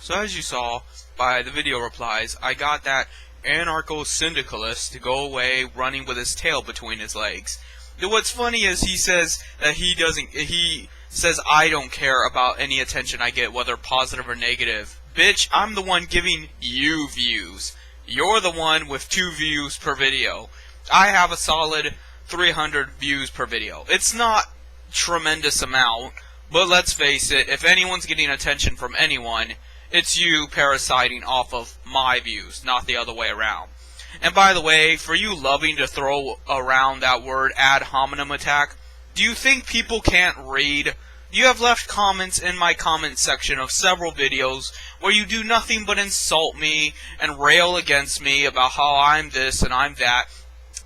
So as you saw by the video replies, I got that anarcho-syndicalist to go away running with his tail between his legs. What's funny is he says that he says I don't care about any attention I get, whether positive or negative. Bitch, I'm the one giving you views. You're the one with 2 views per video. I have a solid 300 views per video. It's not tremendous amount, but let's face it, if anyone's getting attention from anyone, it's you parasiting off of my views, not the other way around. And by the way, for you loving to throw around that word ad hominem attack, do you think people can't read? You have left comments in my comment section of several videos where you do nothing but insult me and rail against me about how I'm this and I'm that.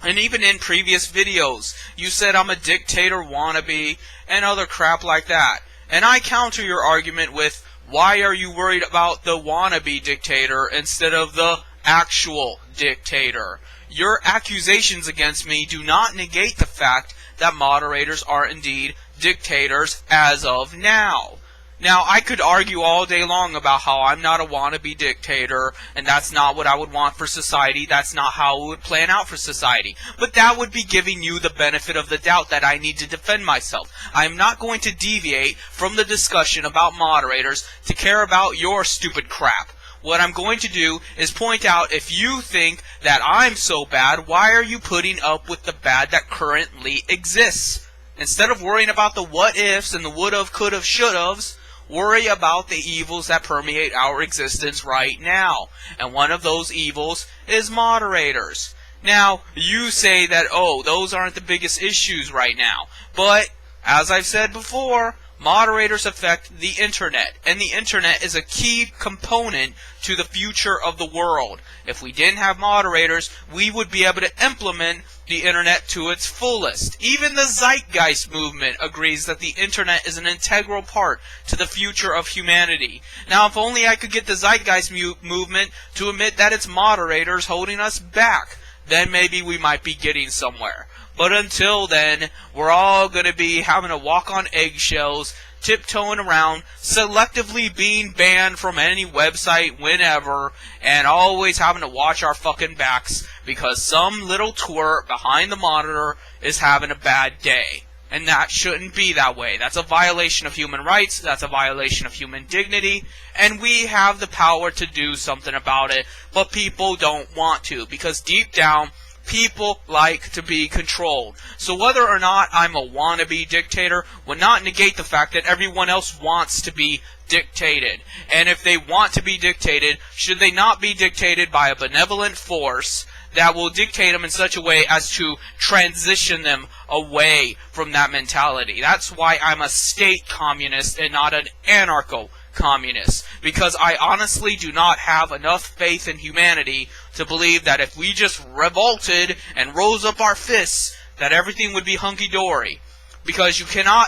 And even in previous videos, you said I'm a dictator wannabe and other crap like that. And I counter your argument with, why are you worried about the wannabe dictator instead of the actual dictator? Your accusations against me do not negate the fact that moderators are indeed dictators as of now. Now, I could argue all day long about how I'm not a wannabe dictator, and that's not what I would want for society, that's not how it would plan out for society. But that would be giving you the benefit of the doubt that I need to defend myself. I am not going to deviate from the discussion about moderators to care about your stupid crap. What I'm going to do is point out, if you think that I'm so bad, why are you putting up with the bad that currently exists? Instead of worrying about the what-ifs and the would-have, could-have, should-haves, worry about the evils that permeate our existence right now. And one of those evils is moderators. Now, you say that, oh, those aren't the biggest issues right now. But, as I've said before, moderators affect the internet, and the internet is a key component to the future of the world. If we didn't have moderators, we would be able to implement the internet to its fullest. Even the zeitgeist movement agrees that the internet is an integral part to the future of humanity. Now, if only I could get the zeitgeist movement to admit that it's moderators holding us back, then maybe we might be getting somewhere. But until then, we're all going to be having to walk on eggshells, tiptoeing around, selectively being banned from any website whenever, and always having to watch our fucking backs because some little twerp behind the monitor is having a bad day. And that shouldn't be that way. That's a violation of human rights, that's a violation of human dignity, and we have the power to do something about it, but people don't want to, because deep down, people like to be controlled. So whether or not I'm a wannabe dictator would not negate the fact that everyone else wants to be dictated. And if they want to be dictated, should they not be dictated by a benevolent force that will dictate them in such a way as to transition them away from that mentality? That's why I'm a state communist and not an anarcho-communist, because I honestly do not have enough faith in humanity to believe that if we just revolted and rose up our fists, that everything would be hunky-dory. Because you cannot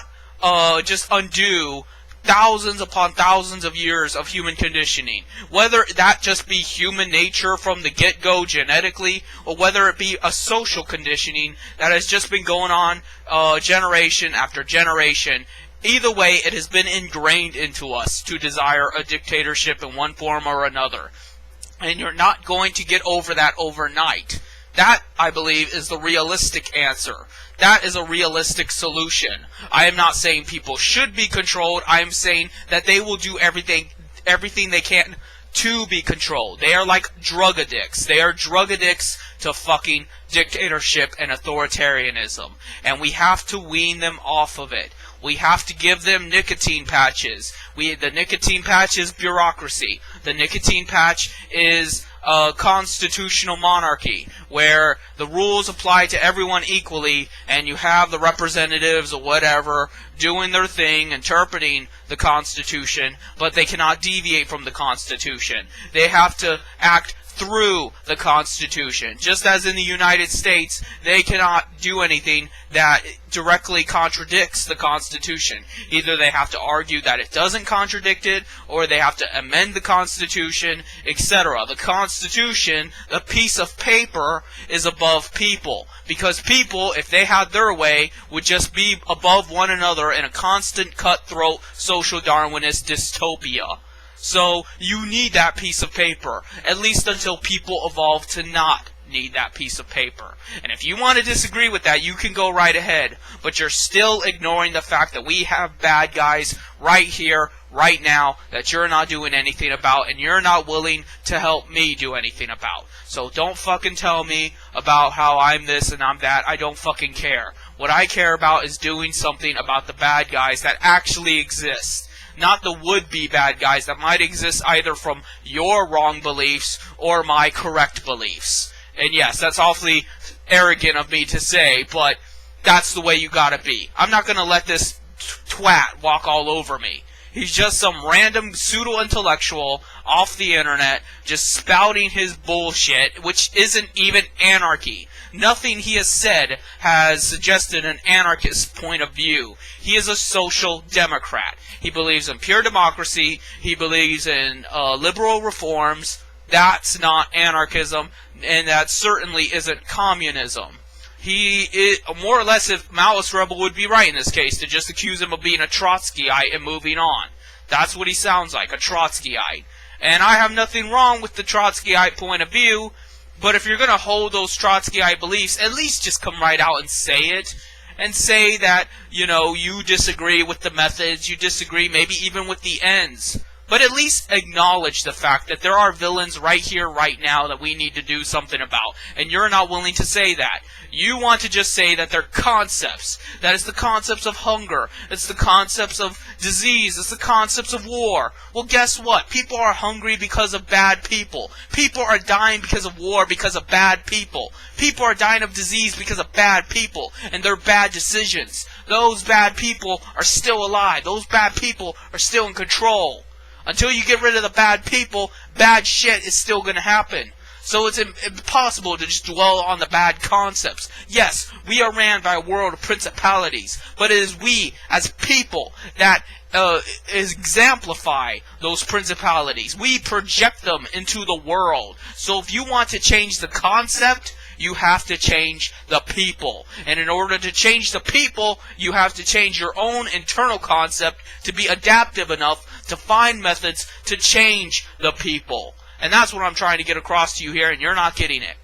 just undo thousands upon thousands of years of human conditioning. Whether that just be human nature from the get-go genetically, or whether it be a social conditioning that has just been going on generation after generation. Either way, it has been ingrained into us to desire a dictatorship in one form or another. And you're not going to get over that overnight. That, I believe, is the realistic answer. That is a realistic solution. I am not saying people should be controlled. I am saying that they will do everything they can to be controlled. They are like drug addicts. They are drug addicts to fucking dictatorship and authoritarianism. And we have to wean them off of it. We have to give them nicotine patches. The nicotine patch is bureaucracy. The nicotine patch is constitutional monarchy, where the rules apply to everyone equally, and you have the representatives or whatever doing their thing, interpreting the Constitution, but they cannot deviate from the Constitution. They have to act through the Constitution. Just as in the United States, they cannot do anything that directly contradicts the Constitution. Either they have to argue that it doesn't contradict it, or they have to amend the Constitution, etc. The Constitution, the piece of paper, is above people. Because people, if they had their way, would just be above one another in a constant cutthroat social Darwinist dystopia. So you need that piece of paper, at least until people evolve to not need that piece of paper. And if you want to disagree with that, you can go right ahead. But you're still ignoring the fact that we have bad guys right here, right now, that you're not doing anything about, and you're not willing to help me do anything about. So don't fucking tell me about how I'm this and I'm that. I don't fucking care. What I care about is doing something about the bad guys that actually exist. Not the would-be bad guys that might exist either from your wrong beliefs or my correct beliefs. And yes, that's awfully arrogant of me to say, but that's the way you gotta be. I'm not gonna let this twat walk all over me. He's just some random pseudo-intellectual off the internet just spouting his bullshit, which isn't even anarchy. Nothing he has said has suggested an anarchist point of view. He is a social democrat. He believes in pure democracy. He believes in liberal reforms. That's not anarchism, and that certainly isn't communism. He is, more or less, if Maoist Rebel would be right in this case, to just accuse him of being a Trotskyite and moving on. That's what he sounds like, a Trotskyite. And I have nothing wrong with the Trotskyite point of view, but if you're going to hold those Trotskyite beliefs, at least just come right out and say it. And say that, you know, you disagree with the methods, you disagree maybe even with the ends. But at least acknowledge the fact that there are villains right here, right now, that we need to do something about. And you're not willing to say that. You want to just say that they're concepts. That is the concepts of hunger. It's the concepts of disease. It's the concepts of war. Well, guess what? People are hungry because of bad people. People are dying because of war because of bad people. People are dying of disease because of bad people and their bad decisions. Those bad people are still alive. Those bad people are still in control. Until you get rid of the bad people, bad shit is still going to happen. So it's impossible to just dwell on the bad concepts. Yes, we are ran by a world of principalities, but it is we as people that exemplify those principalities. We project them into the world. So if you want to change the concept, you have to change the people. And in order to change the people, you have to change your own internal concept to be adaptive enough to find methods to change the people. And that's what I'm trying to get across to you here, and you're not getting it.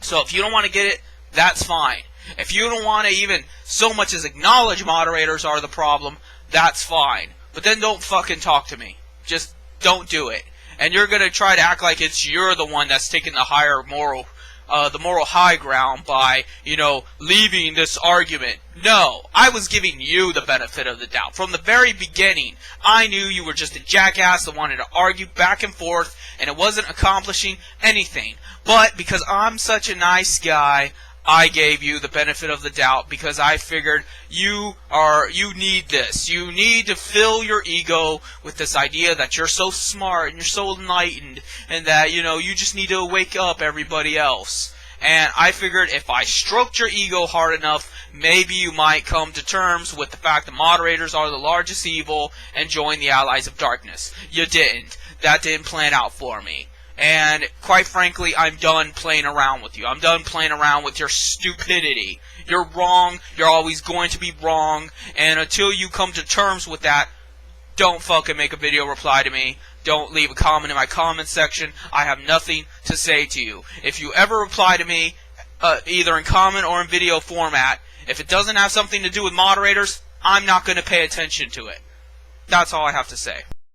So if you don't want to get it, that's fine. If you don't want to even so much as acknowledge moderators are the problem, that's fine. But then don't fucking talk to me. Just don't do it. And you're going to try to act like you're the one that's taking the higher moral high ground by, leaving this argument. No, I was giving you the benefit of the doubt. From the very beginning, I knew you were just a jackass that wanted to argue back and forth, and it wasn't accomplishing anything. But because I'm such a nice guy, I gave you the benefit of the doubt because I figured you need this. You need to fill your ego with this idea that you're so smart and you're so enlightened and that, you just need to wake up everybody else. And I figured if I stroked your ego hard enough, maybe you might come to terms with the fact that moderators are the largest evil and join the allies of darkness. You didn't. That didn't plan out for me. And quite frankly, I'm done playing around with you. I'm done playing around with your stupidity. You're wrong. You're always going to be wrong. And until you come to terms with that, don't fucking make a video reply to me. Don't leave a comment in my comment section. I have nothing to say to you. If you ever reply to me, either in comment or in video format, if it doesn't have something to do with moderators, I'm not going to pay attention to it. That's all I have to say.